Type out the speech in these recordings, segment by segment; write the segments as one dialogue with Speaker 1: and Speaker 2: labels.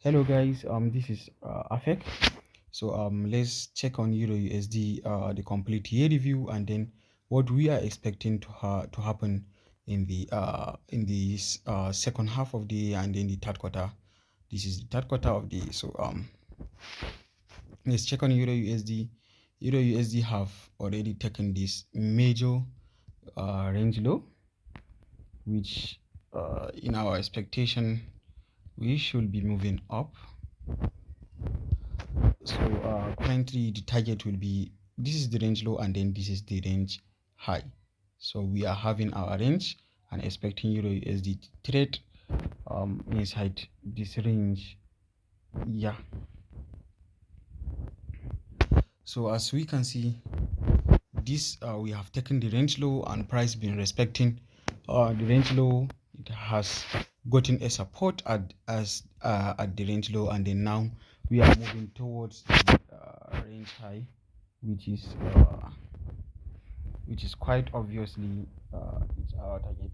Speaker 1: Hello guys, this is Afek. So let's check on Euro USD, the complete year review, and then what we are expecting to happen in the second half of the year and then the third quarter. This is the third quarter of the year. So let's check on Euro USD. Euro USD have already taken this major range low, which in our expectation we should be moving up. So currently the target will be, this is the range low and then this is the range high. So we are having our range and expecting Euro USD to trade inside this range. Yeah. So as we can see, this we have taken the range low and price been respecting the range low. It has gotten a support at the range low, and then now we are moving towards the range high, which is quite obviously it's our target,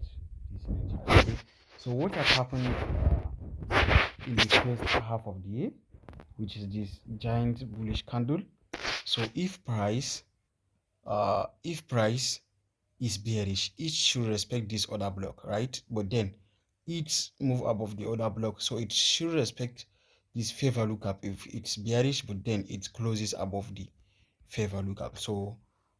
Speaker 1: this range high. Okay? So what has happened in the first half of the year, which is this giant bullish candle. So if price is bearish, it should respect this order block, right? But then it's move above the order block, so it should respect this fair value gap if it's bearish, but then it closes above the fair value gap. So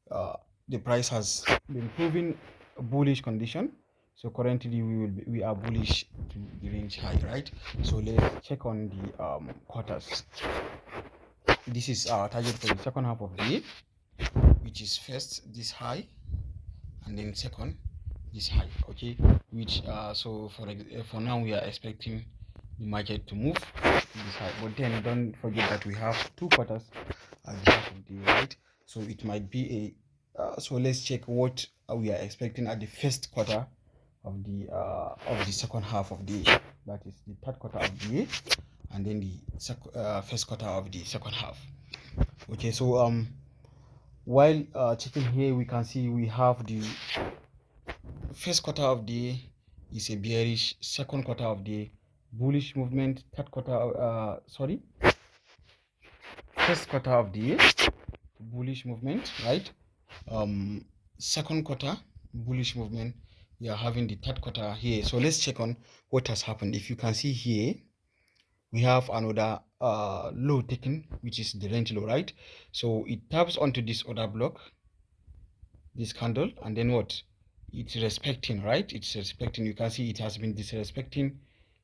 Speaker 1: the price has been proving a bullish condition. So currently we are bullish to the range high, right? So let's check on the quarters. This is our target for the second half of the year, which is first this high and then second this high. Okay, which so for now we are expecting the market to move to this high, but then don't forget that we have two quarters at the half of the year, right? So it might be a so let's check what we are expecting at the first quarter of the second half of the year, that is the third quarter of the year, and then the first quarter of the second half. Okay, so while checking here, we can see we have the first quarter of the year is a bearish, second quarter of the year bullish movement, third quarter first quarter of the year bullish movement, right? Second quarter bullish movement. We are having the third quarter here. So let's check on what has happened. If you can see here, we have another low taken, which is the range low, right? So it taps onto this order block, this candle, and then what, it's respecting, right? It's respecting. You can see it has been disrespecting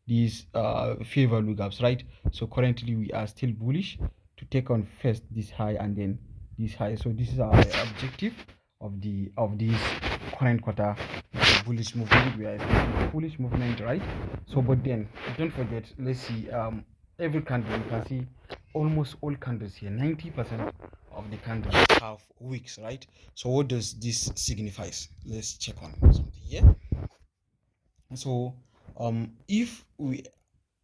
Speaker 1: these fair value gaps, right? So currently we are still bullish to take on first this high and then this high. So this is our objective of this current quarter, bullish movement. We are expecting bullish movement, right? So but then don't forget, let's see, every candle, you can see almost all candles here, 90% of the candles have wicks, right? So what does this signifies? Let's check on something here. So if we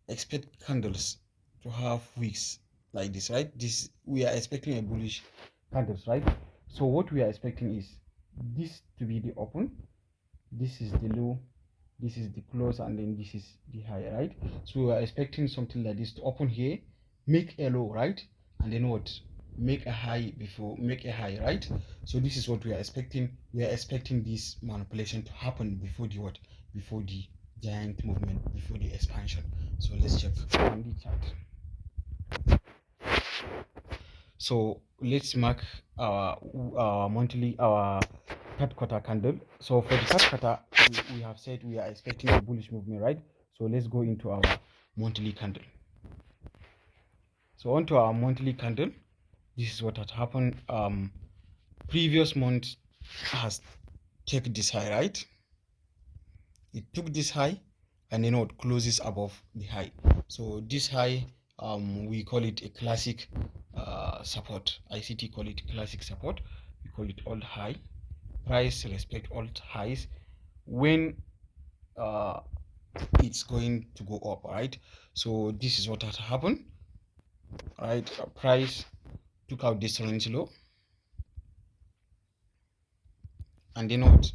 Speaker 1: expect candles to have wicks like this, right? This, we are expecting a bullish candles, right? So what we are expecting is this to be the open, this is the low, this is the close, and then this is the high, right? So we are expecting something like this to open here, make a low, right? And then what, make a high before, make a high, right? So this is what we are expecting. We are expecting this manipulation to happen before the what, before the giant movement, before the expansion. So let's check on the chart. So let's mark our monthly, our third quarter candle. So for the third quarter, we have said we are expecting a bullish movement, right? So let's go into our monthly candle. So onto our monthly candle, this is what had happened. Previous month has taken this high, right? It took this high and then it closes above the high. So this high, we call it a classic support. ICT call it classic support. We call it all high. Price respect all highs when it's going to go up, right? So this is what had happened, right? Price took out this range low and then what,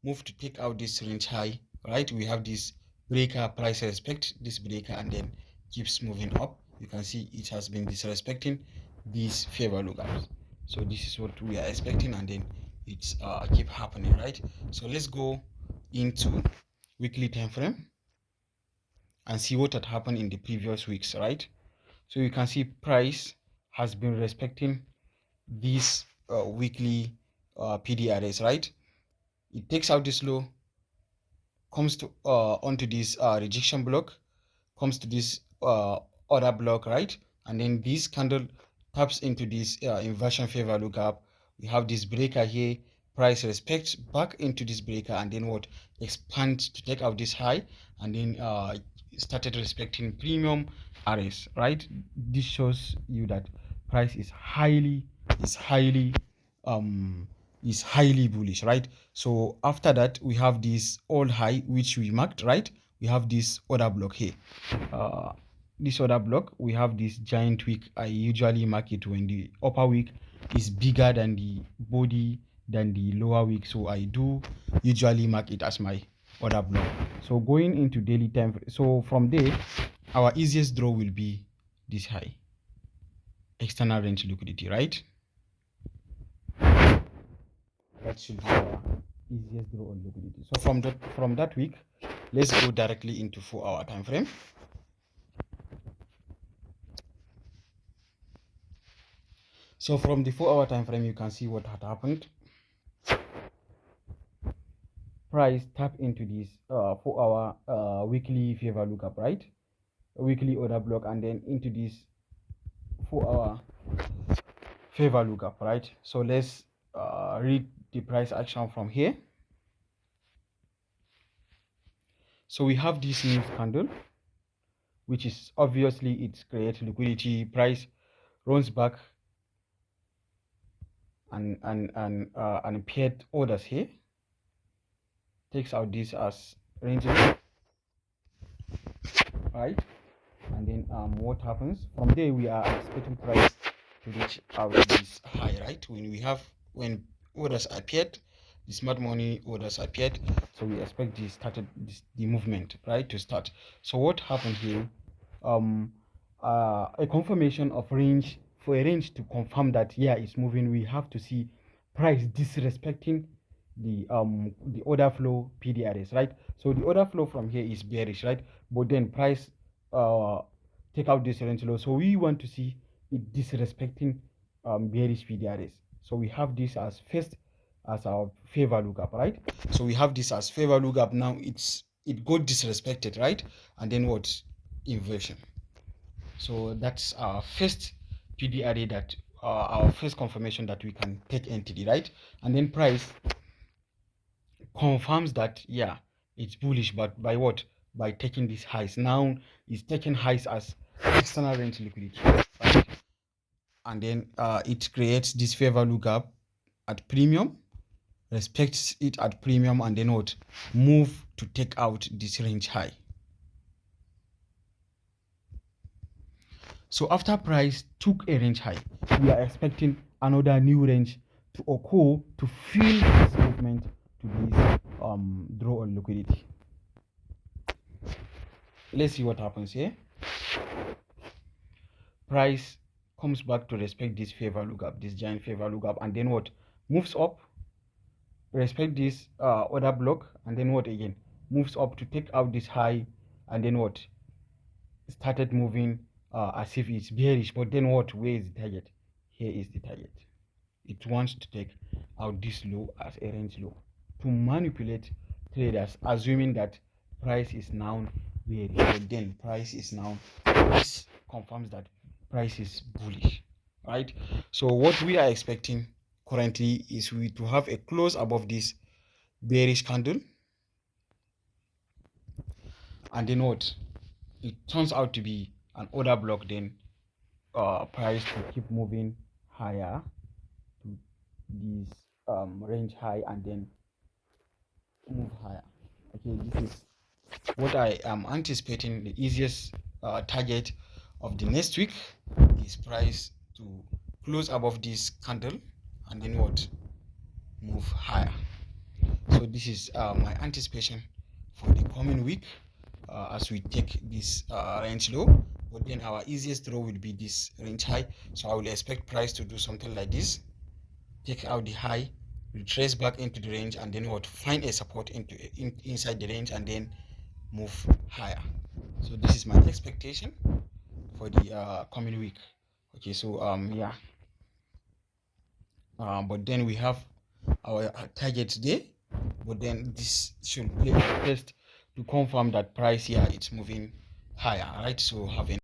Speaker 1: move to take out this range high, right? We have this breaker, price respect this breaker, and then keeps moving up, you can see it has been disrespecting these fair value gaps. So this is what we are expecting, and then it's keep happening, right? So let's go into weekly time frame and see what had happened in the previous weeks, right? So you can see price has been respecting these weekly PDRs, right? It takes out this low, comes to onto this rejection block, comes to this other block, right? And then this candle taps into this inversion fair value gap. We have this breaker here, price respects back into this breaker, and then what, expands to take out this high, and then started respecting premium RS, right? This shows you that price is highly um is highly bullish, right? So after that, we have this all high which we marked, right? We have this other block here. This other block, we have this giant wick. I usually mark it when the upper wick is bigger than the body than the lower wick, so I do usually mark it as my other block. So going into daily time, so from there, our easiest draw will be this high, external range liquidity, right? That should be our easiest draw on liquidity. So from that week, let's go directly into 4-hour time frame. So from the 4-hour time frame, you can see what had happened. Price tap into this 4-hour weekly fair value gap, right? A weekly order block, and then into this 4-hour fair value gap, right? So let's read the price action from here. So we have this new candle, which is obviously it's create liquidity. Price runs back and paired orders here, takes out this as range, right? And then what happens from there, we are expecting price to reach out this high, right? When orders appeared, the smart money orders appeared, so we expect the movement, right, to start. So what happened here, a confirmation of range. For a range to confirm that, yeah, it's moving, we have to see price disrespecting the order flow PDRs, right? So the order flow from here is bearish, right? But then price take out this range low, so we want to see it disrespecting bearish PDRs. So we have this as first as our fair value gap, right? So we have this as fair value gap. Now it got disrespected, right? And then what, inversion. So that's our first PDRA, that our first confirmation that we can take entity, right? And then price confirms that, yeah, it's bullish, but by what? By taking these highs. Now it's taking highs as external range liquidity, right? And then it creates this fair value gap at premium, respects it at premium, and then what, move to take out this range high. So after price took a range high, we are expecting another new range to occur to fill this movement to this draw on liquidity. Let's see what happens here. Price comes back to respect this fair value gap, this giant fair value gap, and then what, moves up, respect this other block, and then what, again moves up to take out this high, and then what, started moving as if it's bearish. But then what, where is the target? Here is the target. It wants to take out this low as a range low to manipulate traders, assuming that price is now bearish, but then price is now, this confirms that price is bullish, right? So what we are expecting currently is we to have a close above this bearish candle, and then what, it turns out to be an order block, then price to keep moving higher to this range high, and then move higher. Okay, this is what I am anticipating. The easiest target of the next week is price to close above this candle, and then what, move higher. So this is my anticipation for the coming week as we take this range low but then our easiest draw will be this range high. So I will expect price to do something like this, take out the high, retrace back into the range, and then what, find a support inside the range and then move higher. So this is my expectation for the coming week. Okay, so yeah, but then we have our target today, but then this should play a test to confirm that price here it's moving higher, right? So have a